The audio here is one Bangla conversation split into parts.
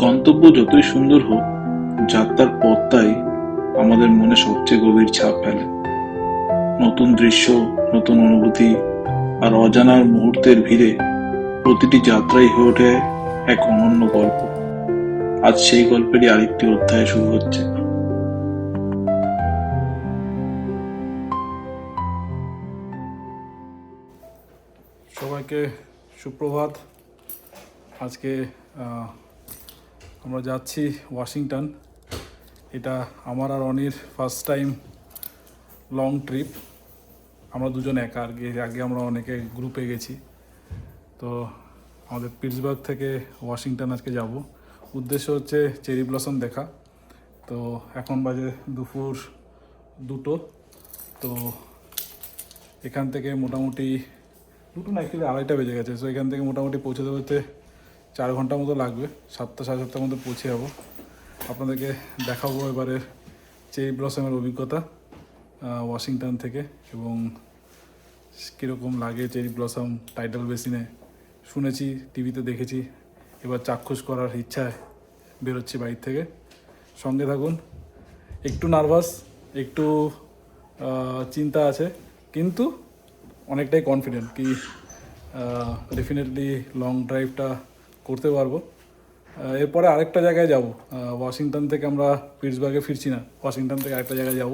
গন্তব্য যতই সুন্দর হোক, যাত্রার পথটাই আমাদের মনে সবচেয়ে গভীর ছাপ ফেলে। নতুন দৃশ্য, নতুন অনুভূতি আর অজানার মুহূর্তের ভিড়ে প্রতিটি যাত্রাই হয়ে ওঠে এক অনন্য গল্প। আজ সেই গল্পেরই আরেকটি অধ্যায় শুরু হচ্ছে। সবাইকে সুপ্রভাত। আজকে আমরা যাচ্ছি ওয়াশিংটন। এটা আমার আর অনির ফার্স্ট টাইম লং ট্রিপ। আমরা দুজন একা, আগে আমরা অনেকে গ্রুপে গেছি। তো আমাদের পিটসবার্গ থেকে ওয়াশিংটন আজকে যাব। উদ্দেশ্য হচ্ছে চেরি ব্লসম দেখা। তো এখন বাজে দুপুর 2টো। তো এখান থেকে মোটামুটি 2টো না, অ্যাকচুয়ালি 2:30 বেজে গেছে। সো এখান থেকে মোটামুটি পৌঁছতে পৌঁছতে 4 ঘন্টার মতো লাগবে। 7টা সাড়ে 7টার মধ্যে পৌঁছে যাবো। আপনাদেরকে দেখাবো এবারে চেরি ব্লসমের অভিজ্ঞতা ওয়াশিংটন থেকে, এবং কীরকম লাগে চেরি ব্লসম টাইডাল বেসিনে। শুনেছি, টিভিতে দেখেছি, এবার চাক্ষুষ করার ইচ্ছায় বেরোচ্ছি বাইর থেকে। সঙ্গে থাকুন। একটু নার্ভাস, একটু চিন্তা আছে, কিন্তু অনেকটাই কনফিডেন্ট কি ডেফিনেটলি লং ড্রাইভটা করতে পারবো। এরপরে আরেকটা জায়গায় যাব। ওয়াশিংটন থেকে আমরা পিটসবার্গে ফিরছি না, ওয়াশিংটন থেকে আরেকটা জায়গায় যাব।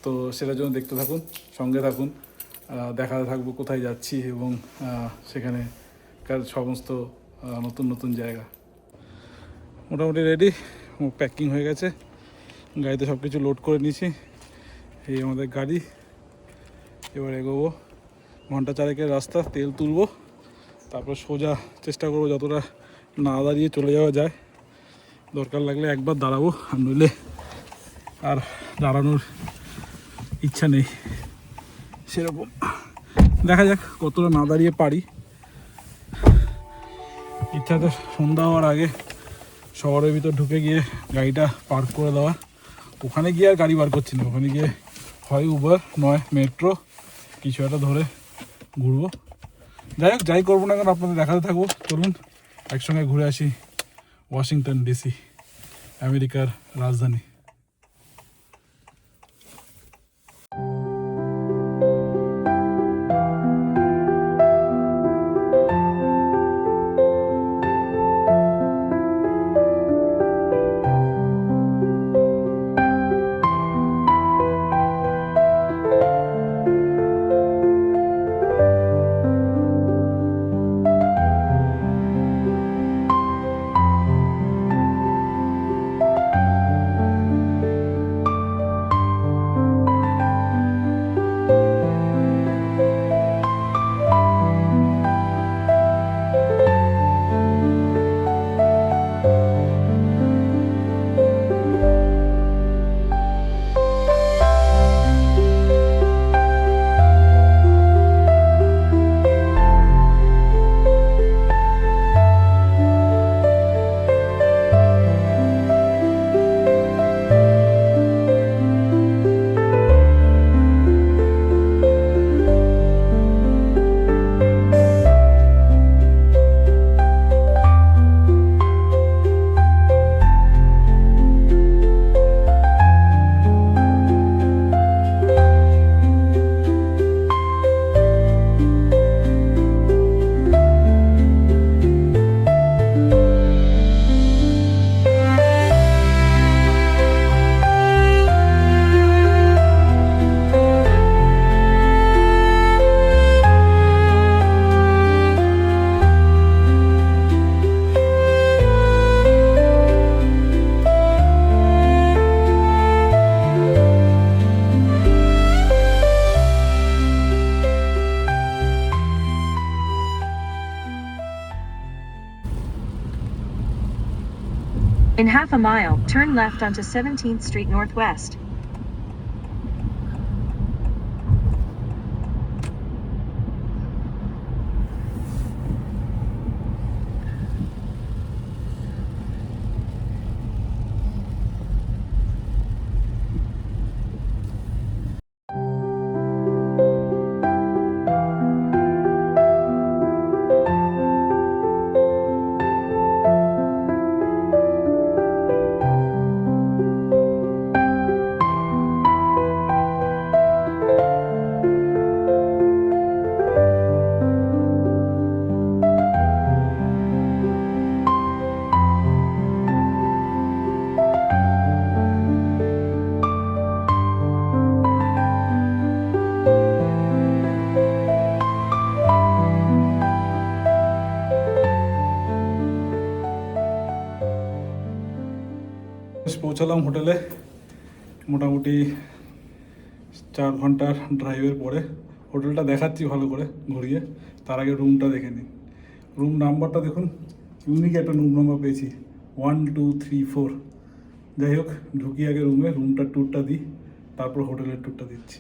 তো সেটার জন্য দেখতে থাকুন, সঙ্গে থাকুন, দেখাতে থাকবো কোথায় যাচ্ছি এবং সেখানেকার সমস্ত নতুন নতুন জায়গা। মোটামুটি রেডি, প্যাকিং হয়ে গেছে, গাড়িতে সব কিছু লোড করে নিয়েছি। এই আমাদের গাড়ি, এবার এগোবো। ঘন্টা 4-এর রাস্তা, তেল তুলবো, তারপর সোজা চেষ্টা করবো যতটা না দাঁড়িয়ে চলে যাওয়া যায়। দরকার লাগলে একবার দাঁড়াবো, আর নইলে আর দাঁড়ানোর ইচ্ছা নেই সেরকম। দেখা যাক কতটা না দাঁড়িয়ে পারি। ইচ্ছা তো সন্ধ্যা হওয়ার আগে শহরের ভিতর ঢুকে গিয়ে গাড়িটা পার্ক করে দেওয়া। ওখানে গিয়ে আর গাড়ি বার করছি না, ওখানে গিয়ে হয় উবার নয় মেট্রো কিছু একটা ধরে ঘুরবো। যাই হোক, যাই করবো না কেন আপনাদের দেখাতে থাকবো। চলুন একসঙ্গে ঘুরে আসি ওয়াশিংটন ডিসি, আমেরিকার রাজধানী। In half a mile, turn left onto 17th Street Northwest. পৌঁছালাম হোটেলে মোটামুটি 4 ঘন্টার ড্রাইভের পরে। হোটেলটা দেখাচ্ছি ভালো করে ঘুরিয়ে, তার আগে রুমটা দেখে নিই। রুম নাম্বারটা দেখুন, ইউনিক একটা রুম নাম্বার পেয়েছি, 1 2 3 4। যাই হোক, ঢুকি আগে রুমে, রুমটার ট্যুরটা দিই, তারপর হোটেলের ট্যুরটা দিচ্ছি।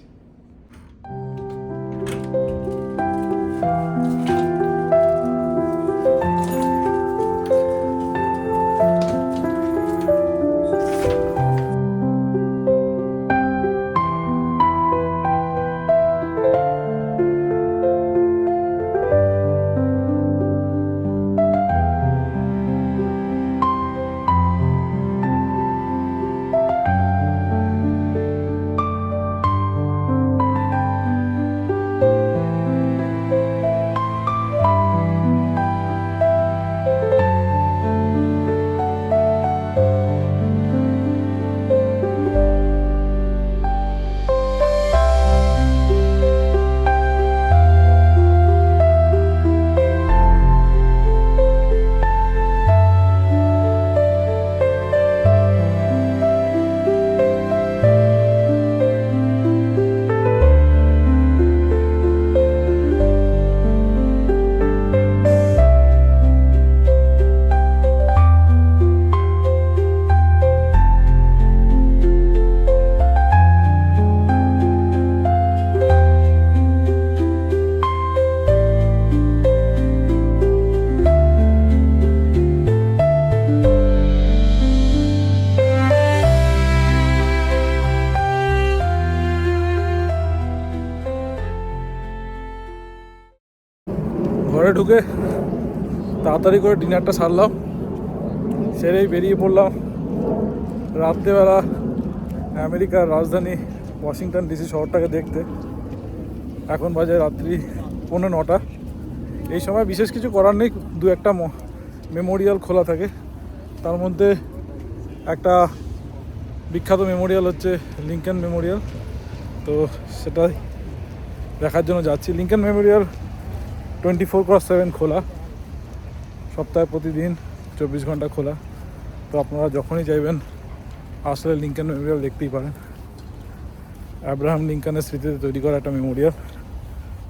ঘরে ঢুকে তাড়াতাড়ি করে ডিনারটা সারলাম, সেরেই বেরিয়ে পড়লাম রাত্রেবেলা আমেরিকার রাজধানী ওয়াশিংটন ডিসি শহরটাকে দেখতে। এখন বাজে রাত্রি 9:45। এই সময় বিশেষ কিছু করার নেই, দু একটা মেমোরিয়াল খোলা থাকে। তার মধ্যে একটা বিখ্যাত মেমোরিয়াল হচ্ছে লিঙ্কন মেমোরিয়াল, তো সেটাই দেখার জন্য যাচ্ছি। লিঙ্কন মেমোরিয়াল 24/7 খোলা, সপ্তাহে প্রতিদিন 24 ঘন্টা খোলা। তো আপনারা যখনই চাইবেন আসলে লিঙ্কন মেমোরিয়াল দেখতেই পারেন। আব্রাহাম লিঙ্কনের স্মৃতিতে তৈরি করা একটা মেমোরিয়াল।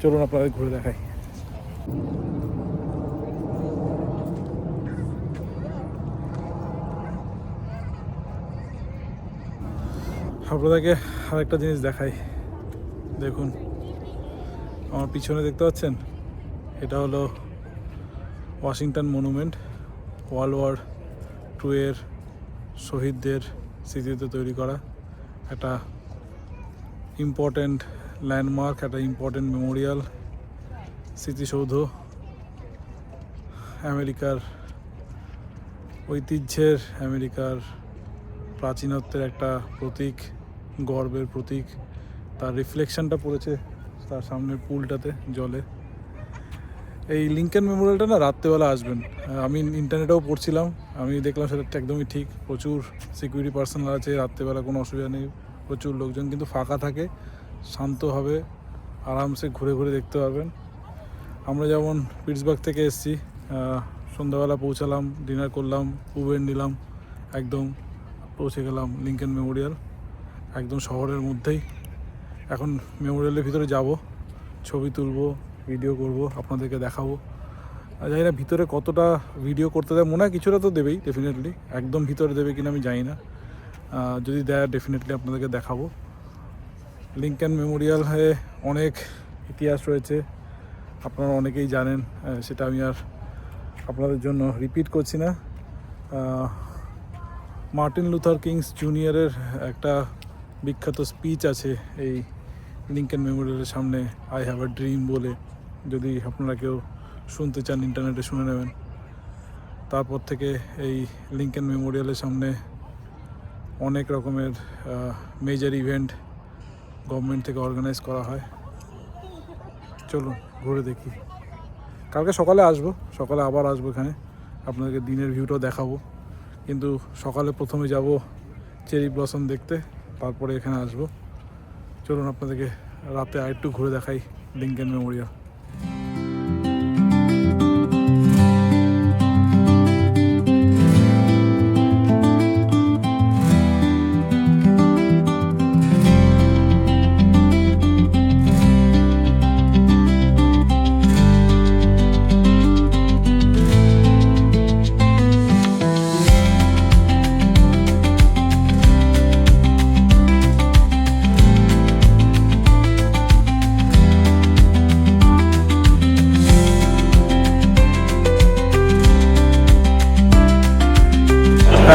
চলুন আপনাদের ঘুরে দেখাই। আপনাদেরকে আরেকটা জিনিস দেখাই, দেখুন আমার পিছনে দেখতে পাচ্ছেন, এটা হলো ওয়াশিংটন মনুমেন্ট, ওয়ার্ল্ড ওয়ার 2 এর শহীদদের স্মৃতিতে তৈরি করা একটা ইম্পর্ট্যান্ট ল্যান্ডমার্ক, একটা ইম্পর্ট্যান্ট মেমোরিয়াল স্মৃতিসৌধ। আমেরিকার ঐতিহ্যের, আমেরিকার প্রাচীনত্বের একটা প্রতীক, গর্বের প্রতীক। তার রিফ্লেকশনটা পড়েছে তার সামনের পুলটাতে, জলে। এই লিঙ্কন মেমোরিয়ালটা না রাত্রেবেলা আসবেন। আমি ইন্টারনেটেও পড়ছিলাম, আমি দেখলাম সেটা একদমই ঠিক। প্রচুর সিকিউরিটি পার্সোনাল আছে, রাত্রেবেলা কোনো অসুবিধা নেই, প্রচুর লোকজন, কিন্তু ফাঁকা থাকে, শান্তভাবে আরামসে ঘুরে ঘুরে দেখতে পারবেন। আমরা যেমন পিটসবার্গ থেকে এসেছি, সন্ধ্যাবেলা পৌঁছালাম, ডিনার করলাম, উবের নিলাম, একদম পৌঁছে গেলাম লিঙ্কন মেমোরিয়াল, একদম শহরের মধ্যেই। এখন মেমোরিয়ালের ভিতরে যাব, ছবি তুলবো, ভিডিও করব, আপনাদেরকে দেখাবো। জানি না ভিতরে কতটা ভিডিও করতে দেয়, মনে হয় কিছুটা তো দেবেই ডেফিনেটলি। একদম ভিতরে দেবে কিনা আমি জানি না, যদি দেয় ডেফিনেটলি আপনাদেরকে দেখাবো। লিঙ্কন মেমোরিয়ালে অনেক ইতিহাস রয়েছে, আপনারা অনেকেই জানেন, সেটা আমি আর আপনাদের জন্য রিপিট করছি না। মার্টিন লুথার কিংস জুনিয়রের একটা বিখ্যাত স্পিচ আছে এই লিঙ্কন মেমোরিয়ালের সামনে, আই হ্যাভ আ ড্রিম বলে। যদি আপনারা কেউ শুনতে চান ইন্টারনেটে শুনে নেবেন। তারপর থেকে এই লিঙ্কন মেমোরিয়ালের সামনে অনেক রকমের মেজর ইভেন্ট গভর্নমেন্ট থেকে অর্গানাইজ করা হয়। চলুন ঘুরে দেখি। কালকে সকালে আসবো, সকালে আবার আসবো এখানে, আপনাদেরকে দিনের ভিউটাও দেখাবো। কিন্তু সকালে প্রথমে যাব চেরি ব্লসম দেখতে, তারপরে এখানে আসবো। চলুন আপনাদেরকে রাতে আরেকটু ঘুরে দেখাই লিঙ্কন মেমোরিয়াল।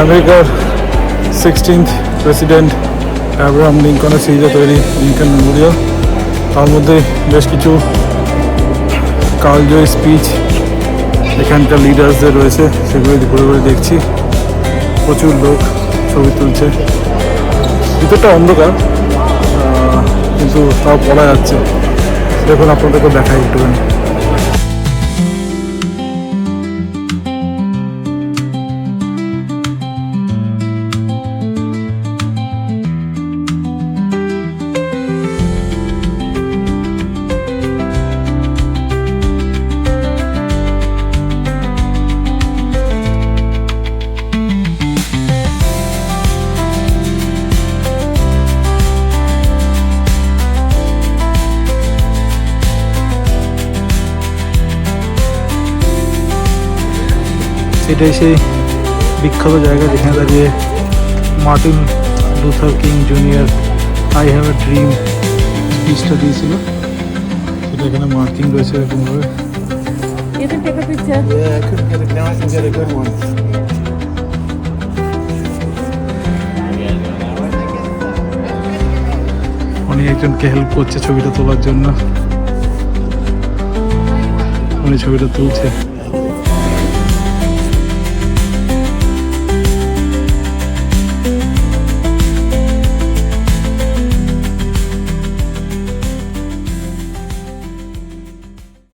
আমেরিকার 16th প্রেসিডেন্ট অ্যাব্রাহাম লিঙ্কনের স্মৃতিতে তৈরি লিঙ্কন মেমোরিয়াল। তার মধ্যে বেশ কিছু কালজয়ী স্পিচ এখানকার লিডার্সদের রয়েছে, সেগুলো ঘুরে ঘুরে দেখছি। প্রচুর লোক ছবি তুলছে। ভিতরটা অন্ধকার, কিন্তু তাও পড়া যাচ্ছে। দেখুন, আপনাদেরকে দেখাই একটুখানি। এটাই সেই বিখ্যাত জায়গা যেখানে দাঁড়িয়ে Martin Luther King junior I have a dream স্পিচটা দিয়েছিল। সেটা এখানে মার্কিং রয়েছে এরকমভাবে। You can take a picture. Yeah, I couldn't get it. Now I can get a good one. উনি একজনকে হেল্প করছে ছবিটা তোলার জন্য, উনি ছবিটা তুলছে।